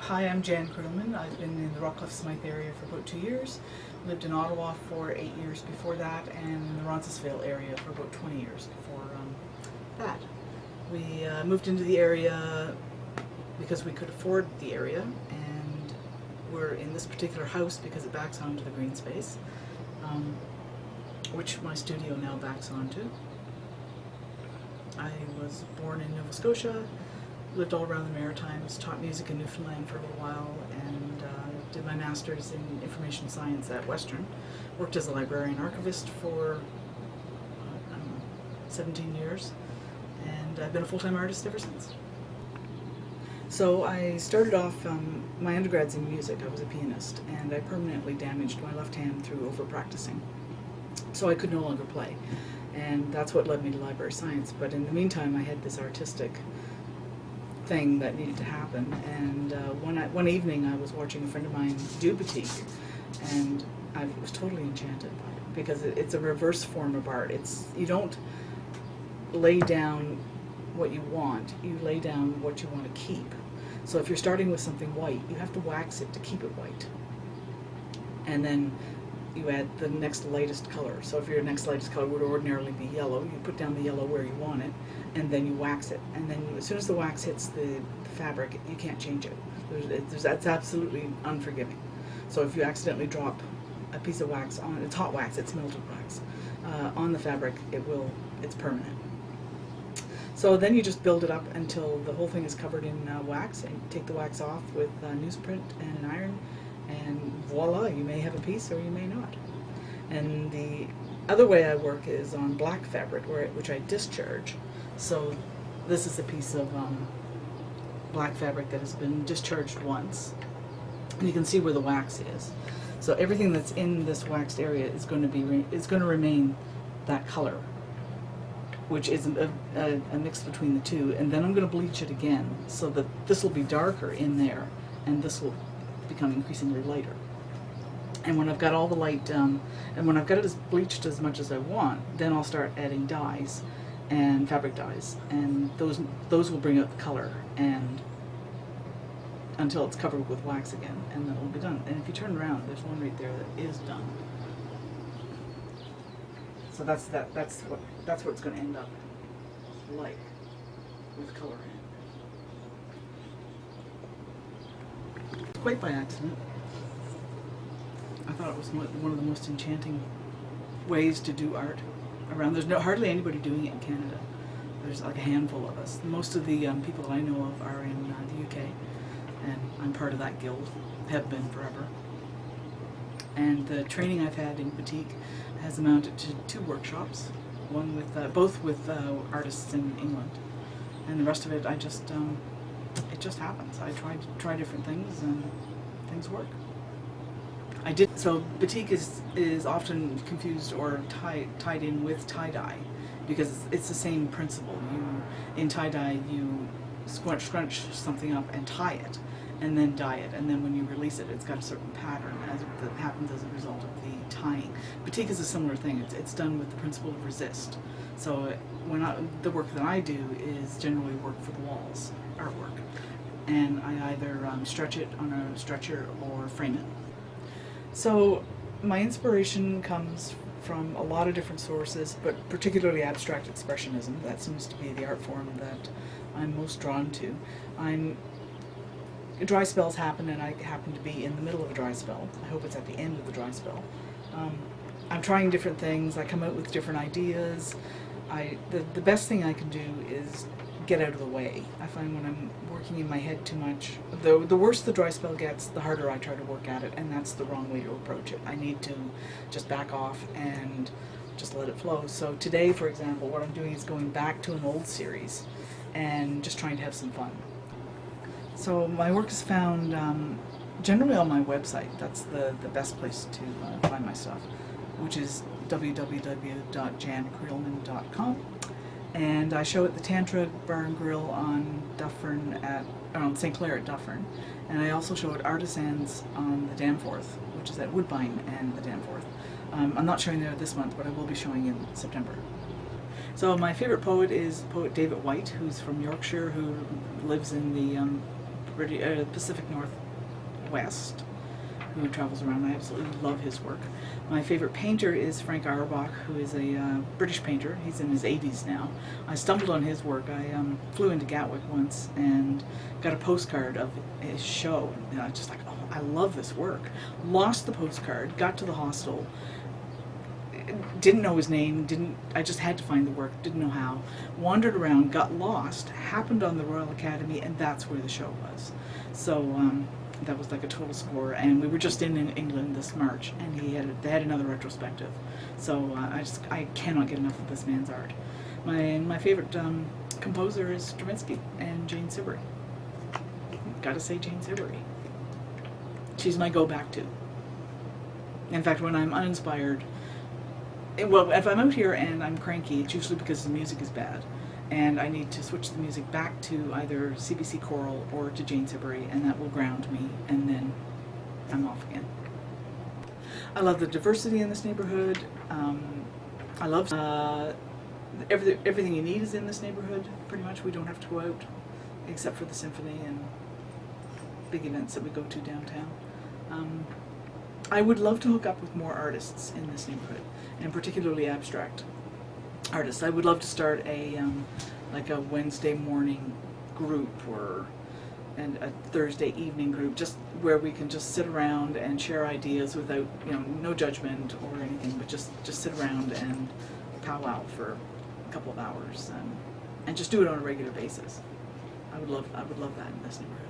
Hi, I'm Jan Creelman. I've been in the Rockcliffe-Smythe area for about 2 years. Lived in Ottawa for 8 years before that, and in the Roncesvalles area for about 20 years before that. We moved into the area because we could afford the area, and we're in this particular house because it backs onto the green space, which my studio now backs onto. I was born in Nova Scotia, lived all around the Maritimes, taught music in Newfoundland for a little while, and did my master's in information science at Western. Worked as a librarian archivist for 17 years, and I've been a full-time artist ever since. So I started off, my undergrad's in music. I was a pianist, and I permanently damaged my left hand through over-practicing. So I could no longer play, and that's what led me to library science. But in the meantime, I had this artistic thing that needed to happen, and one evening I was watching a friend of mine do batik, and I was totally enchanted by it, because it's a reverse form of art. You don't lay down what you want, you lay down what you want to keep. So if you're starting with something white, you have to wax it to keep it white, and then you add the next lightest color. So if your next lightest color would ordinarily be yellow, you put down the yellow where you want it, and then you wax it. And then as soon as the wax hits the fabric, you can't change it. That's absolutely unforgiving. So if you accidentally drop a piece of wax on, it's hot wax, it's melted wax, on the fabric, it's permanent. So then you just build it up until the whole thing is covered in wax, and take the wax off with newsprint and an iron, and voila, you may have a piece or you may not. And the other way I work is on black fabric, which I discharge. So this is a piece of black fabric that has been discharged once, and you can see where the wax is. So everything that's in this waxed area is going to remain that color, which is a mix between the two. And then I'm going to bleach it again, so that this will be darker in there, and this will become increasingly lighter. And when I've got all the light, and when I've got it bleached as much as I want, then I'll start adding dyes and fabric dyes, and those will bring out the color, and until it's covered with wax again, and then it'll be done. And if you turn around, there's one right there that is done. So that's what it's going to end up like, with color in. Quite by accident. I thought it was one of the most enchanting ways to do art around. There's hardly anybody doing it in Canada. There's like a handful of us. Most of the people that I know of are in the UK, and I'm part of that guild, have been forever. And the training I've had in batik has amounted to 2 workshops, one with both with artists in England, and the rest of it it just happens. I try different things, and things work. So batik is often confused or tied in with tie-dye, because it's the same principle. In tie-dye, you scrunch something up and tie it, and then dye it, and then when you release it, it's got a certain pattern that happens as a result of the tying. Batik is a similar thing. It's done with the principle of resist. So the work that I do is generally work for the walls, artwork, and I either stretch it on a stretcher or frame it. So my inspiration comes from a lot of different sources, but particularly abstract expressionism. That seems to be the art form that I'm most drawn to. Dry spells happen, and I happen to be in the middle of a dry spell. I hope it's at the end of the dry spell. I'm trying different things. I come out with different ideas. The best thing I can do is get out of the way. I find when I'm working in my head too much, the worse the dry spell gets, the harder I try to work at it, and that's the wrong way to approach it. I need to just back off and just let it flow. So today, for example, what I'm doing is going back to an old series and just trying to have some fun. So my work is found generally on my website. That's the best place to find my stuff, which is www.jancreelman.com. And I show at the Tantra Bar and Grill on St. Clair at Dufferin. And I also show at Artisans on the Danforth, which is at Woodbine and the Danforth. I'm not showing there this month, but I will be showing in September. So my favorite poet is poet David White, who's from Yorkshire, who lives in the Pacific Northwest, who travels around. I absolutely love his work. My favorite painter is Frank Auerbach, who is a British painter. He's in his 80s now. I stumbled on his work. I flew into Gatwick once and got a postcard of his show, and I was just like, oh, I love this work. Lost the postcard, got to the hostel, didn't know his name, I just had to find the work, didn't know how, wandered around, got lost, happened on the Royal Academy, and that's where the show was. So that was like a total score, and we were just in England this March, and they had another retrospective. So I cannot get enough of this man's art. My favorite composer is Stravinsky and Jane Siberry. Gotta say Jane Siberry. She's my go-back to. In fact, when I'm uninspired, well, if I'm out here and I'm cranky, it's usually because the music is bad, and I need to switch the music back to either CBC choral or to Jane Siberry, and that will ground me, and then I'm off again. I love the diversity in this neighborhood. I love everything you need is in this neighborhood, pretty much. We don't have to go out, except for the symphony and big events that we go to downtown. I would love to hook up with more artists in this neighborhood, and particularly abstract artists. I would love to start like a Wednesday morning group and a Thursday evening group, just where we can just sit around and share ideas without, no judgment or anything, but just sit around and powwow for a couple of hours and just do it on a regular basis. I would love that in this neighborhood.